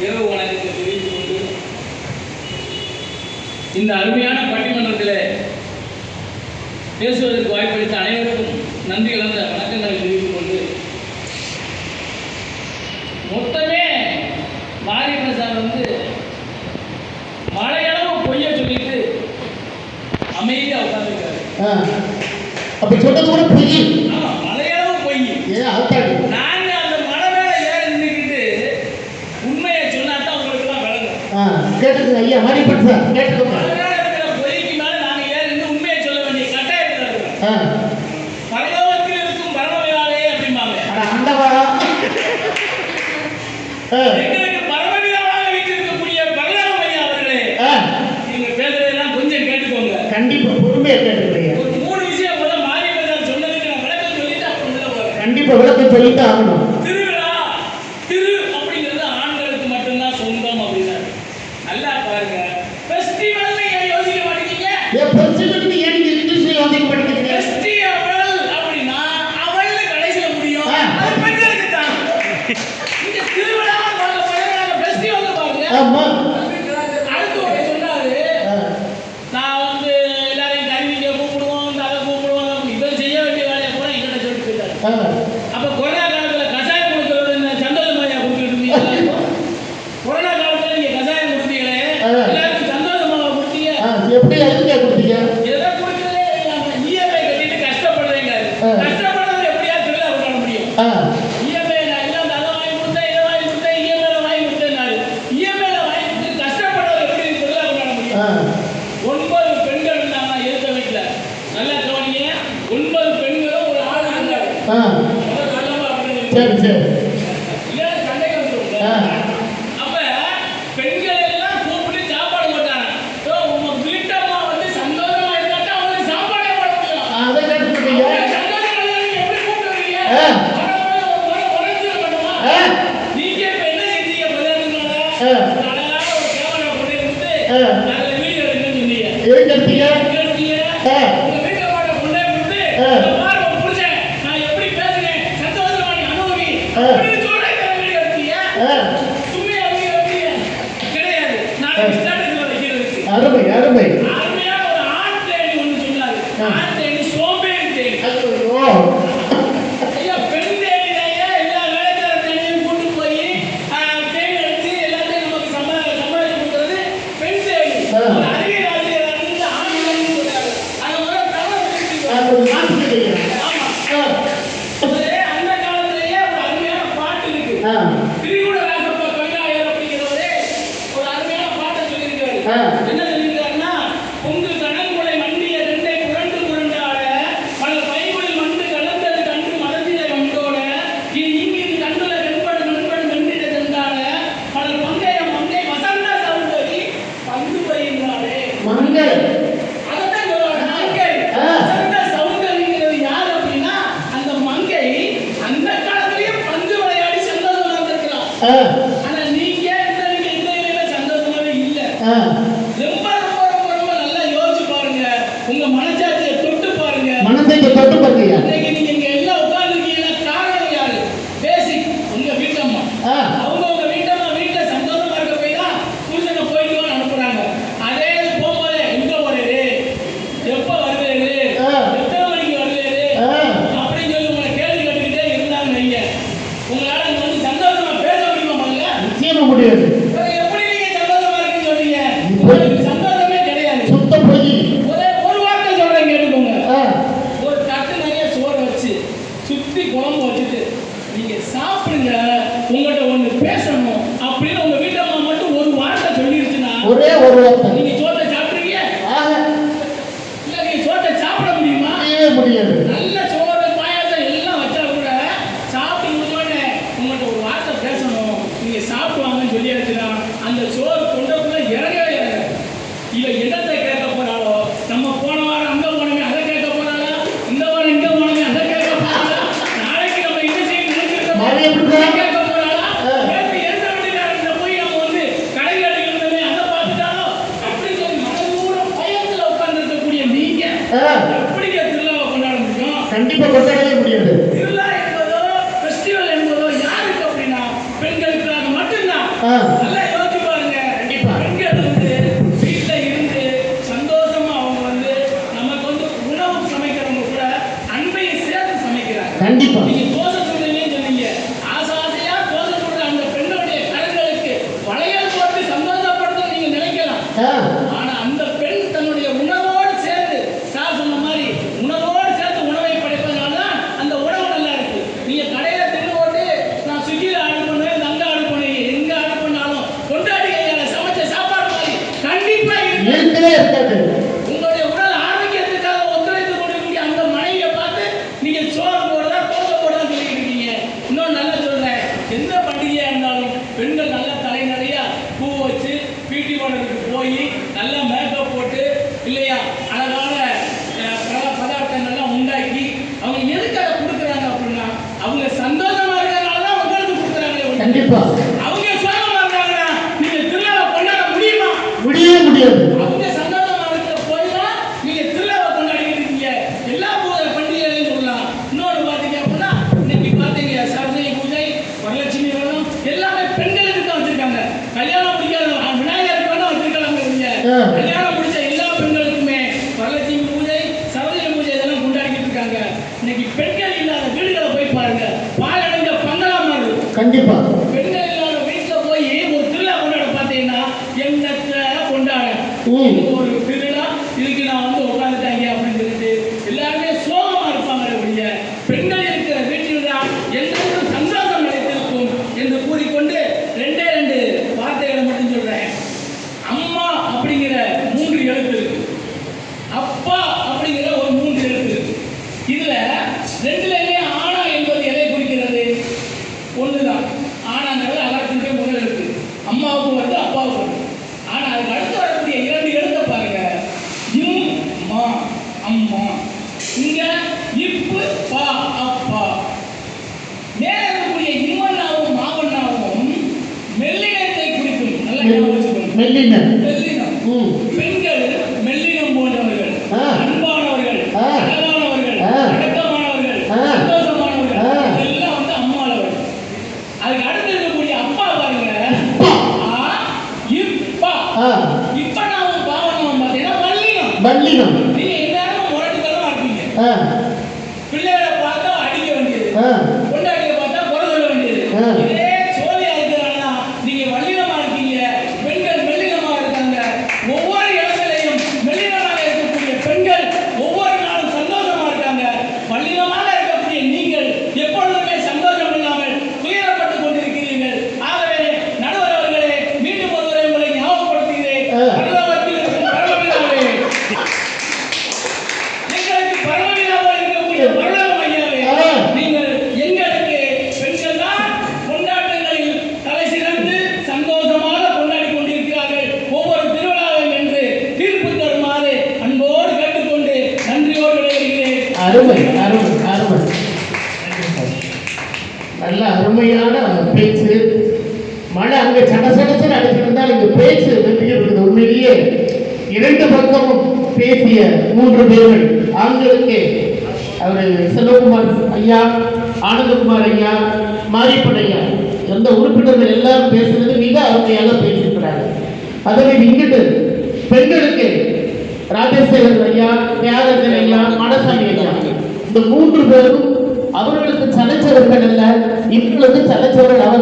இரவு வணக்கத்தை தெரிவித்துக் கொண்டு இந்த அருமையான பட்டிமன்றத்தில் பேசுவதற்கு வாய்ப்பளித்த அனைவருக்கும் நன்றி கலந்த வணக்கங்களை தெரிவித்துக் கொண்டு மொத்தமே மாரியம்மன் சார் மழையளவு பொய்ய சொல்லிட்டு அமைதியா உட்கார்ந்துருக்காரு. அப்ப சொன்னது கூட பொய். மழையளவு பொய். நாங்க அந்த மழை மேல ஏறி நின்றுக்கிட்டு உண்மையை சொன்னாதான் உங்களுக்கு எல்லாம் விளங்கும். கேட்டுக்கோங்க ஐயா, மாரியம்மன் சார் கேட்டுக்கோங்க. பொய்க்கு மேல நாங்க ஏறி நின்று உண்மையை சொல்ல வேண்டிய கட்டாயத்தில் இருக்கிறோம். பரலோகத்தில் இருக்கும் பரமவியாவே அப்படிம்பாங்க. அண்டவா எங்களுக்கு பரமவியாவாக வீட்டிருக்கக்கூடிய பகலாரம் ஐயா அவர்களே, நீங்க பேசுறதெல்லாம் கொஞ்சம் கேட்டுக்கோங்க. கண்டிப்பா பொறுமையா கேட்டுக்கோங்க. ஒரு 3 விஷயம் போல மாரியம்மன் சொன்னதுக்கு நான் விளக்கம் சொல்லிட்டு அப்புறம் உள்ள போறேன். கண்டிப்பா விளக்கம் சொல்லிட்டு ஆகணும். திருவிழா அப்படிங்கிறது ஆண்களுக்கு மட்டும்தான் சொந்தம் அப்படின்னாரு. நல்லா பாருங்க, ஃபெஸ்டிவல் ஏன் யோசிக்க மாட்டேங்கிறீங்க? ஃபெஸ்டிவல் ஏன் நீங்க இங்கிலீஷ்ல யோசிக்க மாட்டேங்கிறீங்க? ஃபெஸ்டிவல் அப்படினா அவள்ல கடைசில முடியும். அது பெண்களுக்கு தான். இந்த திருவிழா வாங்க பாருங்க, ஃபெஸ்டிவல் பாருங்க. ஆமா. அடுத்து ஒரு சொன்னாரு, நான் எல்லாரையும் கருவிங்க கூப்பிடுவோம், அதை கூப்பிடுவோம், இவர் செய்ய வேண்டிய வேலையை கூட என்கிட்ட சொல்லிட்டு போயிட்டாரு. அப்ப கொரோனா காலத்துல கசாயம் கொடுக்கறது சந்தோஷமாயா கொடுத்துட்டு இருந்தீங்க. கொரோனா காலத்துல நீங்க கசாயம் கொடுத்தீங்களே, எல்லாருக்கும் சந்தோஷமா கொடுத்தீங்க. எப்படி எதுக்கு கொடுத்தீங்க? எதை கொடுக்கறதே இல்லாம இஎம்ஐ கட்டிட்டு கஷ்டப்படுறீங்க. கஷ்டப்படுறது எப்படியா திருவிழா கொண்டாட முடியும்? இஎம்ஐ நான் எல்லாம் அதை வாங்கி கொடுத்தேன், இதை வாங்கி கொடுத்தேன், இஎம்ஐல வாங்கி கொடுத்தேன்னாரு. இஎம்ஐல வாங்கி கொடுத்து கஷ்டப்படுறது எப்படி திருவிழா கொண்டாட முடியும்? 9 பெண்கள் இருந்தாங்க இருக்க வீட்டுல. நல்லா கவனிங்க, 9 பெண்களும் ஒரு ஆள் இருந்தாரு. சரி சரி. அப்ப பெண்கள் எல்லாம் கூப்பிட்டு சாப்பாடு போட்டாங்க. உங்க வீட்டம்மா சந்தோஷமா இருந்தா அவங்களுக்கு சாப்பாடே போட முடியும். அதை கேட்டுக்கிட்டீங்க. எப்படி கூப்பிடுறீங்க? நீங்க இப்ப என்ன செஞ்சீங்க? அழகான ஒரு கேமரா கொண்டு வந்து அதுல வீடியோ எடுக்கணும்னு சொன்னீங்க. உங்க வீட்டம்மாட்ட கொண்டே கொடுத்து பாரு உன் புருஷன் நான் எப்படி பேசுறேன், சந்தோஷமா நீ அனுபவி அப்படின்னு சொல்றேன். வீடியோ எடுத்தீங்க. சும்மையா வீடியோ எடுத்தீங்க கிடையாது. நாளைக்கு ஸ்டேட்டஸ்ல வைக்கிறதுக்கு அருமை அருமை. அருமையா ஒரு ஆண் தேடி ஒன்று சொன்னாரு. ஆண் தேடி சோம்பேறி தேடி. ஐயா பெண் தேடினாயே எல்லா வேலைக்கார தேடியும் கூட்டு போய் தேடி எடுத்து எல்லாத்தையும் நமக்கு சம்பாதிச்சு கொடுக்கறது பெண் தேடி. ஒரு அறிவியல் ஆசிரியர் ஆண் தேடி சொல்றாரு. அது ஒரு தவறு. அந்த காலத்திலேயே ஒரு அருமையான பாட்டு இருக்கு. திரிகுட ராசப்பா கவிஞர் அப்படிங்கிறவரே ஒரு அருமையான பாட்டை சொல்லியிருக்காரு. என்ன சொல்லியிருக்காருன்னா, பொங்கு கணங்குலை மண்டிய ரெண்டை புரண்டு புரண்டாட பல பைங்குளில் மண்டு கலந்தது கண்டு மனதிலே வந்தோட இங்கிது கண்டுல வெண்படு நண்பன் வெண்டிட சென்றாட பல பங்கைய மங்கை வசந்த சௌந்தரி பந்து பயின்றாளே. மங்கை அதான் சொல்லுவாங்க. மங்கை வசந்த சௌந்தரிங்கிறது யார் அப்படின்னா, அந்த மங்கை அந்த காலத்திலேயே பந்து விளையாடி சந்தோஷமா இருந்திருக்கலாம். ஆனா நீங்க இந்த இலையில சந்தோஷமாவே இல்ல. ரொம்ப ரொம்ப ரொம்ப ரொம்ப நல்லா யோசிச்சு பாருங்க. உங்க மனசாட்சியை தொட்டு பாருங்க. மனசாட்சியை தொட்டு பாருங்க. இன்னைக்கு நீங்க இங்க எல்லாம் உட்கார்ந்துருக்கீங்கன்னா காரணம் யாரு? பேசிக் உங்க வீட்டம்மா. அவங்க உங்க வீட்டம்மா வீட்டுல சந்தோஷமா இருக்க போய் தான் புருஷனை போயிட்டு வான்னு அனுப்புறாங்க. அதே போகும்போது எங்க போறேரு, எப்ப வருவேரு, எத்தனை மணிக்கு வருவேரு அப்படின்னு சொல்லி உங்களை கேள்வி கேட்டுக்கிட்டே இருந்தாங்க. நீங்க உங்களால இங்க சந்தோஷமா பேச முடியுமா? பாருங்க, நிச்சயமா முடியாது. எப்படி நீங்க சந்தோஷமா இருக்குன்னு சொன்னீங்க? உங்களுக்கு சந்தோஷமே கிடையாது. சுத்த பொய். ஒரு வார்த்தை சொல்றேன் கேட்டுக்கோங்க. ஒரு தட்டு நிறைய சோறு வச்சு சுத்தி குழம்பு வச்சுட்டு நீங்க சாப்பிடுங்க, உங்கள்கிட்ட ஒண்ணு பேசணும் அப்படின்னு உங்க வீட்டம்மா மட்டும் ஒரு வார்த்தை சொல்லிருச்சுன்னா ஒரே ஒரு வார்த்தை நீங்க சோத்தை சாப்பிடுறீங்க? இல்ல நீங்க சோத்தை சாப்பிட முடியுமா? முடியாது. நல்ல சோறு பாயாசம் எல்லாம் வச்சா கூட சாப்பிட்டு முடிஞ்சோடனே உங்கள்கிட்ட ஒரு வார்த்தை பேசணும், நீங்க சாப்பிடுவாங்கன்னு சொல்லியாச்சுன்னா அந்த சோறு தொண்டைக்குள்ள இறங்கவே இறங்காது. இவ என்னத்தை கேட்க போறாளோ, நம்ம போன வாரம் அங்க போனோமே அதை கேட்க போறாளா, இந்த வாரம் இங்க போனோமே அதை கேட்க போறாளா, நாளைக்கு நம்ம என்ன செய்ய நினைச்சிருக்கோம் கேட்க போறாளா, எந்த வீட்டுக்காரங்க போய் நம்ம கடையில் அடிக்கிறோமே அதை பார்த்துட்டாலும் அப்படி நல்லா யோசிச்சு பாருங்க. பெண்கள் வந்து வீட்டுல இருந்து சந்தோஷமா அவங்க வந்து நமக்கு வந்து உணவு சமைக்கிறவங்க கூட அன்பையும் சேர்த்து சமைக்கிறாங்க. கண்டிப்பா நீங்க தோசை சுடுறீங்கன்னு சொன்னீங்க. ஆசையா தோசை சுடுற அந்த பெண்ணுடைய கரங்களுக்கு வளையல் போட்டு சந்தோஷப்படுத்த நீங்க நினைக்கலாம். ஆனா அந்த பெண் தன்னுடைய உணவோடு சேர்த்து சார் சொன்ன மாதிரி உணவோடு சேர்த்து உணவை படைப்பதனால தான் அந்த உணவு நல்லா இருக்கு. நீங்க கடையில தின்னு போட்டு நான் ஸ்விக்கில ஆர்டர் பண்ணுவேன், அங்க ஆர்டர் பண்ணுவேன், எங்க ஆர்டர் பண்ணாலும் கொண்டாடி கையால சமைச்ச சாப்பாடு மாதிரி கண்டிப்பா இருக்கவே இருக்காது. உங்களுடைய உடல் ஆரோக்கியத்துக்காக ஒத்துழைத்து கொண்டிருக்கீங்க. அந்த மனைவியை பார்த்து நீங்க சோறு போடுறதா தோசை போடுறதா சொல்லிட்டு இருக்கீங்க. இன்னும் நல்லா சொல்றேன், எந்த பண்டிகையா இருந்தாலும் பெண்கள் நல்லா தலை நிறைய பூ வச்சு பியூட்டி பார்லருக்கு போய் நல்லா மேக்கப் போட்டு இல்லையா அழகான பதார்த்தங்கள்லாம் உண்டாக்கி அவங்க எதுக்கு அதை கொடுக்குறாங்க அப்படின்னா அவங்க சந்தோஷமா இருக்கிறதுனால தான் உங்களுக்கு கொடுக்குறாங்க. கண்டிப்பா அவங்க சோகமா இருக்காங்கன்னா நீங்க திருவிழாவை கொண்டாட முடியுமா? முடியவே முடியாது. அவங்க சந்தோஷமா இருக்கிற போய் தான் நீங்க திருவிழாவை கொண்டாடிட்டு இருக்கீங்க. எல்லா பண்டிகைகளையும் சொல்லலாம். இன்னொன்று பார்த்தீங்க அப்படின்னா இன்னைக்கு பார்த்தீங்க சரஸ்வதி பூஜை, வரலட்சுமி விரதம் எல்லாமே பெண்களுக்கு தான் வச்சிருக்காங்க. கல்யாணம் முடிக்காத விநாயகருக்கு வேணா வச்சிருக்காங்க. கல்யாணம் முடிச்ச எல்லா பெண்களுக்குமே வரலட்சுமி பூஜை, சரஸ்வதி பூஜை இதெல்லாம் கொண்டாடிக்கிட்டு இருக்காங்க. இன்னைக்கு பெண்கள் இல்லாத வீடுகளை போய் பாருங்க, பாலடைஞ்ச பங்களா மாதிரி. கண்டிப்பா பெண்கள் இல்லாத வீட்டுல போய் ஒரு திருவிழா கொண்டாட பார்த்தீங்கன்னா என்னத்தை கொண்டாட ஒரு திருவிழா இதுக்கு நான் வந்து உட்காந்துட்டாங்க அப்படின்னு சொல்லிட்டு எல்லாருமே சோகமா இருப்பாங்க. அப்படிய பெண்கள் இருக்கிற வீட்டில் தான் எல்லாருக்கும் சந்தோஷம் நிலைத்திருக்கும் என்று கூறிக்கொண்டு ரெண்டே ரெண்டு வார்த்தைகளை மட்டும் சொல்றேன். அம்மா அப்படிங்கிற 3 எழுத்து இருக்கு, அப்பா அப்படிங்கிற ஒரு 3 எழுத்து இருக்கு. இதுல ரெண்டுலயுமே ஆனா என்பது எதை குறிக்கிறது? ஒண்ணுதான். ஆனாங்கிறது அகரத்தினுடைய முதல் எழுத்து. அம்மாவுக்கு வருது, அப்பாவுக்கு வருது. ஆனா அதுக்கு அடுத்து வரக்கூடிய 2 எழுத்தை பாருங்க. இம் மா அம்மா, இங்க இப்பு பா அப்பா. மேல இருக்கக்கூடிய இம்மன்னாவும் மாவன்னாவும் மெல்லினத்தை குறிக்கும். நல்லா ஞாபகம் வச்சுக்கணும். மெல்லினம். பெண்கள் மெல்லினம் போன்றவர்கள், அன்பானவர்கள், அழகானவர்கள், அடக்கமானவர்கள், சந்தோஷமானவர்கள், இதெல்லாம் வந்து அம்மாளவர்கள். அதுக்கு அடுத்து இருக்கக்கூடிய அப்பா பாருங்க. இப்பா இப்பனாவும் பாவனாவும் பார்த்தீங்கன்னா வல்லினம். நீங்க எல்லாரும் முரட்டுத்தனமா இருப்பீங்க. பிள்ளைகளை பார்த்தா அடிக்க வேண்டியது, கொண்டாடிய பார்த்தா குறை சொல்ல வேண்டியது. இதே சோழியா இருக்கிறாங்கன்னா நீங்க வல்லினமா இருக்கீங்க. பெண்கள் மெல்லினமா இருக்காங்க. ஒவ்வொரு இடத்துலையும் மெல்லினமாக இருக்கக்கூடிய பெண்கள் ஒவ்வொரு நாளும் சந்தோஷமா இருக்காங்க. வல்லினமாக இருக்கக்கூடிய நீங்கள் எப்பொழுதுமே சந்தோஷம் இல்லாமல் துயரப்பட்டுக் கொண்டிருக்கிறீர்கள். ஆகவே நடுவர் அவர்களே, மீண்டும் ஒருவரை உங்களை ஞாபகப்படுத்துகிறேன். பரலோகத்தில் இருக்கும் பரமபிதாவே, எங்களுக்கு பரமபிதாவாக இருக்கக்கூடிய பரலோகம் ஐயாவே, நீங்கள் எங்களுக்கு பெண்கள் தான் கொண்டாட்டங்களில் தலை சிறந்து சந்தோஷமாக கொண்டாடி கொண்டிருக்கிறார்கள். ஒவ்வொரு திருவிழாவையும் என்று தீர்ப்பு தருமாறு அன்போடு கேட்டுக்கொண்டு நன்றியோடு விடைபெறுகிறேன். அருமை அருமை அருமை. நல்ல அருமையான பேச்சு. மழை அங்க சடசடச்சு அடிச்சிருந்தால் இங்க பேச்சு வெற்றி இருக்குது. உண்மையிலேயே 2 பக்கமும் பேசிய 3 பேர்கள் ஆண்களுக்கு அவர் செல்வகுமார் ஐயா, ஆனந்தகுமார் ஐயா, மாரியப்பன் ஐயா, எந்த உறுப்பினர்கள் எல்லாரும் பேசுறது மிக அருமையாக பேசியிருக்கிறாங்க. அதனை இங்கிட்டு பெண்களுக்கு ராஜேஸ்வரன் ஐயா, தியாகராஜன் ஐயா, மடசாமி ஐயா, இந்த 3 பேரும் அவர்களுக்கு சலைச்சவர்கள் அல்ல, இப்பொழுது சலைச்சவர்கள் அவர்